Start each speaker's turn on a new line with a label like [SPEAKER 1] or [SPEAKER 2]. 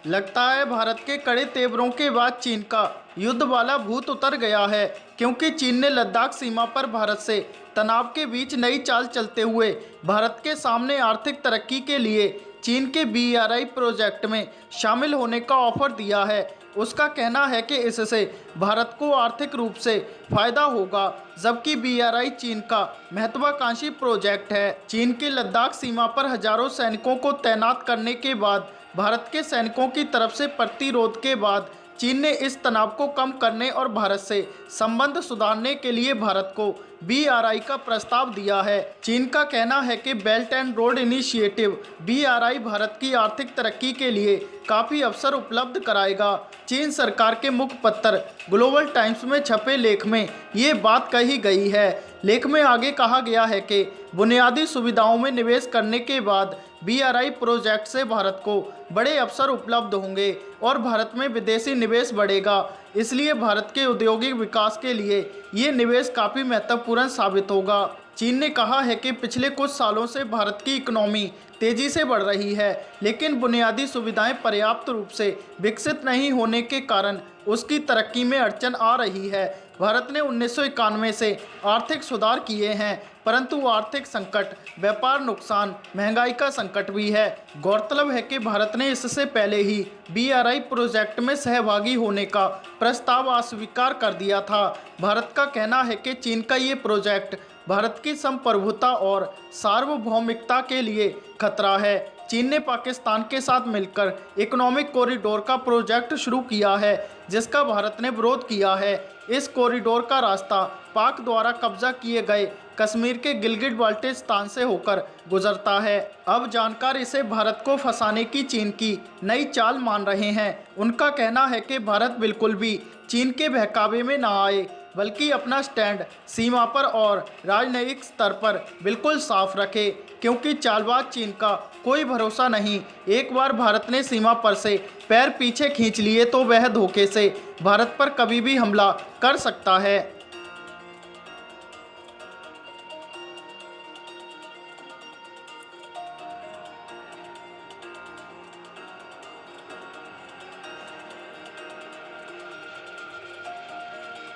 [SPEAKER 1] लगता है भारत के कड़े तेवरों के बाद चीन का युद्ध वाला भूत उतर गया है, क्योंकि चीन ने लद्दाख सीमा पर भारत से तनाव के बीच नई चाल चलते हुए भारत के सामने आर्थिक तरक्की के लिए चीन के BRI प्रोजेक्ट में शामिल होने का ऑफर दिया है। उसका कहना है कि इससे भारत को आर्थिक रूप से फायदा होगा, जबकि BRI चीन का महत्वाकांक्षी प्रोजेक्ट है। चीन की लद्दाख सीमा पर हजारों सैनिकों को तैनात करने के बाद भारत के सैनिकों की तरफ से प्रतिरोध के बाद चीन ने इस तनाव को कम करने और भारत से संबंध सुधारने के लिए भारत को BRI का प्रस्ताव दिया है। चीन का कहना है कि belt and road initiative BRI Bharat की आर्थिक तरक्की के लिए काफ़ी अवसर उपलब्ध कराएगा। चीन सरकार के मुखपत्र ग्लोबल टाइम्स में छपे लेख में ये बात कही गई है। लेख में आगे कहा गया है कि बुनियादी सुविधाओं में निवेश करने के बाद BRI प्रोजेक्ट से भारत को बड़े अवसर उपलब्ध होंगे और भारत में विदेशी निवेश बढ़ेगा। इसलिए भारत के औद्योगिक विकास के लिए ये निवेश काफ़ी महत्वपूर्ण साबित होगा। चीन ने कहा है कि पिछले कुछ सालों से भारत की इकोनॉमी तेज़ी से बढ़ रही है, लेकिन बुनियादी सुविधाएं पर्याप्त रूप से विकसित नहीं होने के कारण उसकी तरक्की में अड़चन आ रही है। भारत ने 1991 से आर्थिक सुधार किए हैं, परंतु आर्थिक संकट, व्यापार नुकसान, महंगाई का संकट भी है। गौरतलब है कि भारत ने इससे पहले ही BRI प्रोजेक्ट में सहभागी होने का प्रस्ताव अस्वीकार कर दिया था। भारत का कहना है कि चीन का ये प्रोजेक्ट भारत की संप्रभुता और सार्वभौमिकता के लिए खतरा है। चीन ने पाकिस्तान के साथ मिलकर इकोनॉमिक कॉरिडोर का प्रोजेक्ट शुरू किया है, जिसका भारत ने विरोध किया है। इस कॉरिडोर का रास्ता पाक द्वारा कब्जा किए गए कश्मीर के गिलगिट बाल्टिस्तान से होकर गुजरता है। अब जानकार इसे भारत को फंसाने की चीन की नई चाल मान रहे हैं। उनका कहना है कि भारत बिल्कुल भी चीन के बहकावे में ना आए, बल्कि अपना स्टैंड सीमा पर और राजनयिक स्तर पर बिल्कुल साफ रखे, क्योंकि चालबाज चीन का कोई भरोसा नहीं। एक बार भारत ने सीमा पर से पैर पीछे खींच लिए तो वह धोखे से भारत पर कभी भी हमला कर सकता है।